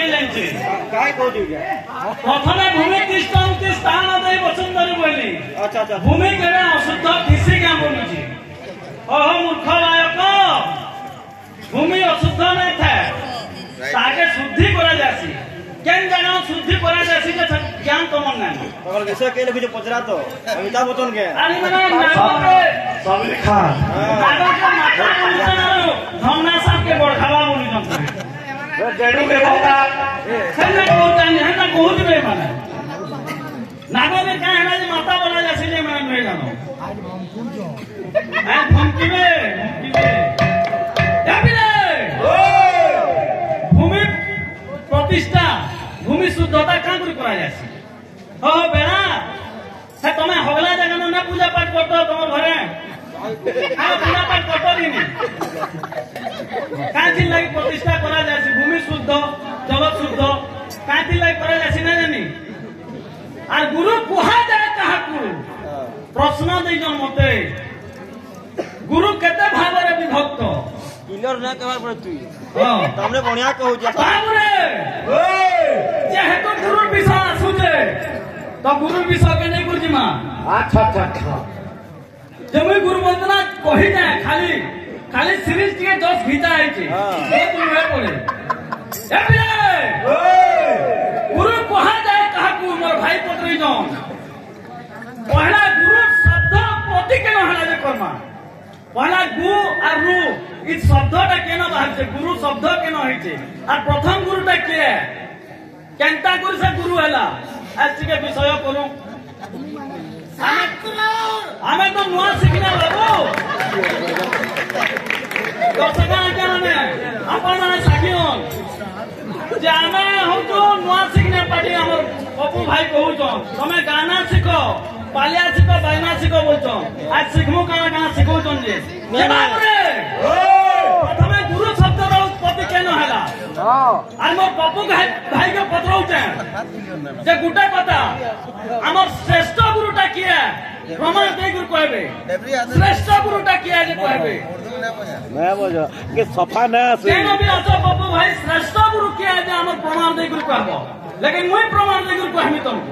किए जानछे काय कहू जे प्रथमे भूमि तिष्ठन्ति स्थान दे वसुंधरी बोली अच्छा अच्छा भूमि केबे अशुद्ध किसी क्या बोलुची ओहो मूर्ख बालक भूमि अशुद्ध नहीं था ताके शुद्धि करा जासी केन जगह शुद्धि करा जासी के ज्ञान तो मन नहीं तोर विषय के लिए पचरा तो अमिताभ बच्चन के अरे मने सब लिखा नागो के माथा बोलता धमना साहब के बड़खावा बोली जंतु जेडू के बोला सन्ना बोलता नहीं है ना बहुत बे माने नागो में क्या है ना माता बोला जासी जे मैं नहीं जानो आज धमकी में भूमि प्रतिष्ठा भूमि शुद्धता क्या करा जासी हो बेड़ा से तमे हगला जगह ना पूजा पाठ करतो तुम घरे हां पूजा पाठ करतो नहीं काथी लागि प्रतिष्ठा करा जासी भूमि शुद्ध जल शुद्ध काथी लागि करा जासी ना जानी आ गुरु कुहा जाए काहाकू प्रश्न दे जन मते गुरु केते भाव रे विभक्त किलर ना कहबार पड़े तू हां तमने बढ़िया कहू जे बाबरे जेहेतु गुरु विषय आसुचे तो गुरु विषय के नहीं बुझी मां अच्छा अच्छा अच्छा जब मैं गुरु वंदना कही जाए खाली खाली सीरीज के 10 घिचा है छी तो तुम वे पड़े गुरु कहा जाए कहा को मोर भाई पत्री जन पहला गुरु शब्द पति के नहला जे कर्मा पहला गु और रु इ शब्दटा केना बाहर से गुरु शब्द केना होई छे और प्रथम गुरुटा के केनता गुरु से गुरु हला आज के विषय करू हमें तो नुआ सीखना बाबू दर्शक आज्ञा माने अपन माने साखियोन जे आमे हो तो नुआ सीखने पाटी हमर पप्पू भाई कहू छ तमे गाना सीखो पालिया सीखो बायना सीखो बोलछो आज सीखमु काना सीखौ छन जे बाबरे प्रथमे गुरु शब्द रो उत्पत्ति केनो हला আর মোর বাপু ভাইকে পত্রউছে যে গুটা কথা আমার শ্রেষ্ঠ গুরুটা কিয়া প্রমাণ দেই গুরু কইবে শ্রেষ্ঠ গুরুটা কিয়া যে কইবে मैं बोझो के सफा ना से কেন বি আছো বাপু ভাই শ্রেষ্ঠ গুরু কিয়া যে আমার প্রমাণ দেই গুরু কইবো लेकिन মই প্রমাণ দেই গুরু কইমি তোমকে